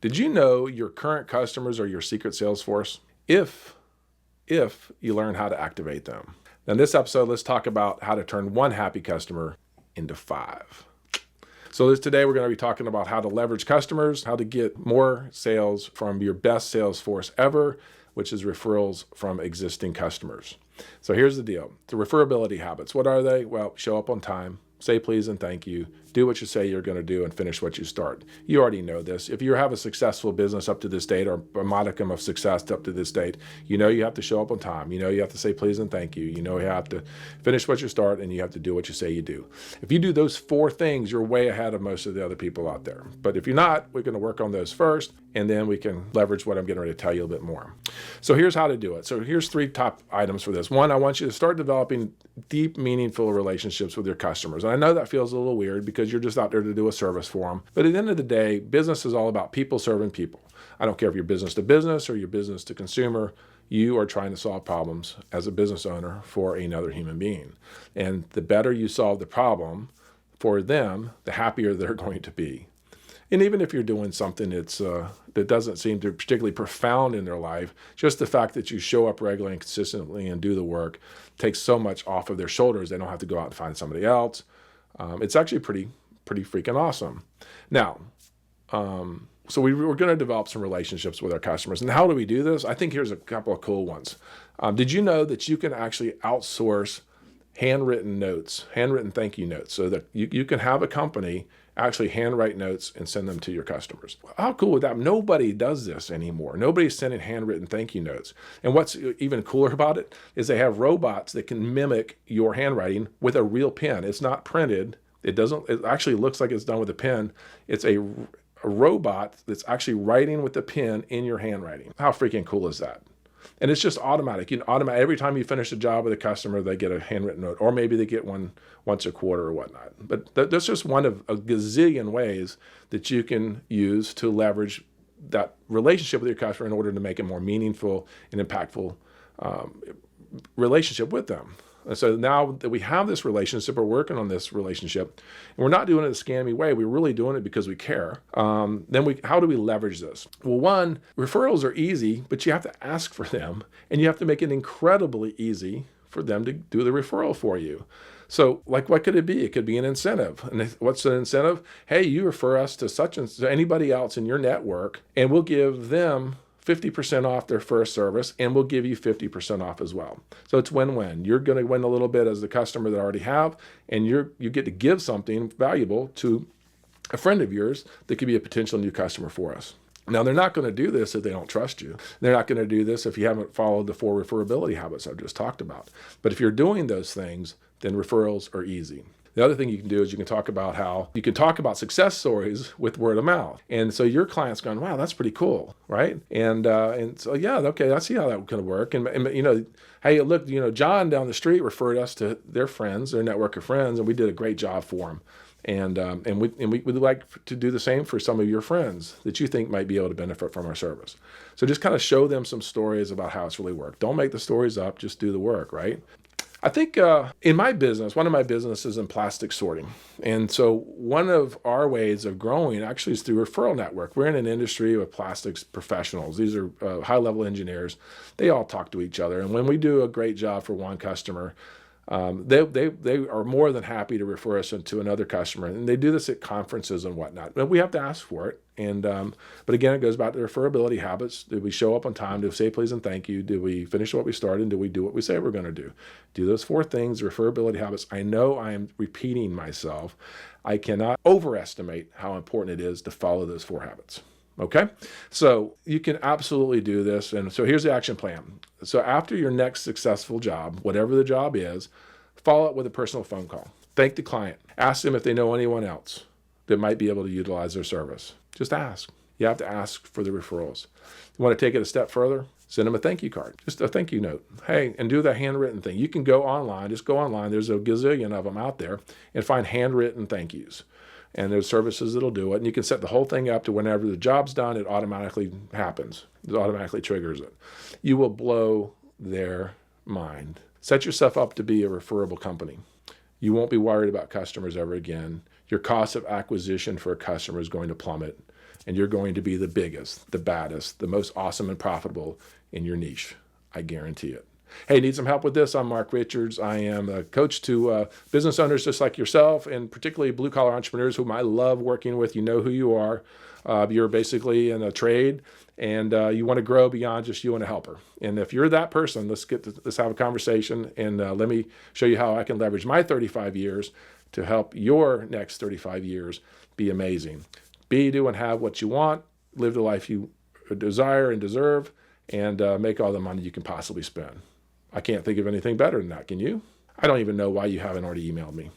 Did you know your current customers are your secret sales force? If you learn how to activate them. Now in this episode, let's talk about how to turn one happy customer into 5. So today we're going to be talking about how to leverage customers, how to get more sales from your best sales force ever, which is referrals from existing customers. So here's the deal. The referability habits, what are they? Well, show up on time, say please and thank you, do what you say you're going to do, and finish what you start. You already know this. If you have a successful business up to this date, or a modicum of success up to this date, you know you have to show up on time. You know you have to say please and thank you. You know you have to finish what you start, and you have to do what you say you do. If you do those 4 things, you're way ahead of most of the other people out there. But if you're not, we're going to work on those first, and then we can leverage what I'm getting ready to tell you a little bit more. So here's how to do it. So here's 3 top items for this. 1, I want you to start developing deep, meaningful relationships with your customers. And I know that feels a little weird because you're just out there to do a service for them. But at the end of the day, business is all about people serving people. I don't care if you're business to business or you're business to consumer, you are trying to solve problems as a business owner for another human being. And the better you solve the problem for them, the happier they're going to be. And even if you're doing something that doesn't seem to be particularly profound in their life, just the fact that you show up regularly and consistently and do the work takes so much off of their shoulders. They don't have to go out and find somebody else. It's actually pretty freaking awesome. Now, so we're going to develop some relationships with our customers. And how do we do this? I think here's a couple of cool ones. Did you know that you can actually outsource handwritten notes, handwritten thank you notes, so that you can have a company actually handwrite notes and send them to your customers? How cool would that be? Nobody does this anymore. Nobody's sending handwritten thank you notes. And what's even cooler about it is they have robots that can mimic your handwriting with a real pen. It's not printed. It actually looks like it's done with a pen. It's a robot that's actually writing with the pen in your handwriting. How freaking cool is that? And it's just automatic. You can every time you finish a job with a customer, they get a handwritten note, or maybe they get one once a quarter or whatnot. But that's just one of a gazillion ways that you can use to leverage that relationship with your customer in order to make a more meaningful and impactful relationship with them. And so now that we have this relationship, we're working on this relationship, and we're not doing it in a scammy way. We're really doing it because we care. How do we leverage this? Well, 1, referrals are easy, but you have to ask for them, and you have to make it incredibly easy for them to do the referral for you. So, like, what could it be? It could be an incentive. And what's an incentive? Hey, you refer us to such and to anybody else in your network, and we'll give them 50% off their first service, and we'll give you 50% off as well. So it's win-win. You're going to win a little bit as the customer that I already have, and you get to give something valuable to a friend of yours that could be a potential new customer for us. Now, they're not going to do this if they don't trust you. They're not going to do this if you haven't followed the 4 referability habits I've just talked about. But if you're doing those things, then referrals are easy. The other thing you can do is you can talk about success stories with word of mouth. And so your client's going, wow, that's pretty cool, right? And so, yeah, okay, I see how that could work. And hey, look, John down the street referred us to their friends, their network of friends, and we did a great job for them. And we would like to do the same for some of your friends that you think might be able to benefit from our service. So just kind of show them some stories about how it's really worked. Don't make the stories up, just do the work, right? I think in my business, one of my businesses is in plastic sorting. And so one of our ways of growing actually is through referral network. We're in an industry with plastics professionals. These are high-level engineers. They all talk to each other. And when we do a great job for one customer, they are more than happy to refer us to another customer. And they do this at conferences and whatnot. But we have to ask for it. And but again, it goes back to referability habits. Did we show up on time? Did we say please and thank you? Did we finish what we started? Did we do what we say we're going to do? Do those 4 things, referability habits. I know I am repeating myself. I cannot overestimate how important it is to follow those 4 habits. Okay? So you can absolutely do this. And so here's the action plan. So after your next successful job, whatever the job is, follow up with a personal phone call. Thank the client. Ask them if they know anyone else that might be able to utilize their service. Just ask. You have to ask for the referrals. You want to take it a step further? Send them a thank you card, just a thank you note. Hey, and do the handwritten thing. You can go online, just go online. There's a gazillion of them out there, and find handwritten thank yous. And there's services that'll do it. And you can set the whole thing up to whenever the job's done, it automatically happens. It automatically triggers it. You will blow their mind. Set yourself up to be a referable company. You won't be worried about customers ever again. Your cost of acquisition for a customer is going to plummet. and you're going to be the biggest, the baddest, the most awesome and profitable in your niche. I guarantee it. Hey, need some help with this? I'm Mark Richards. I am a coach to business owners just like yourself, and particularly blue-collar entrepreneurs whom I love working with. You know who you are. You're basically in a trade, and you want to grow beyond just you and a helper. And if you're that person, let's have a conversation, and let me show you how I can leverage my 35 years to help your next 35 years be amazing. Be, do, and have what you want. Live the life you desire and deserve, and make all the money you can possibly spend. I can't think of anything better than that. Can you? I don't even know why you haven't already emailed me.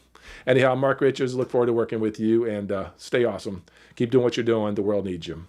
Anyhow, Mark Richards, look forward to working with you, and stay awesome. Keep doing what you're doing. The world needs you.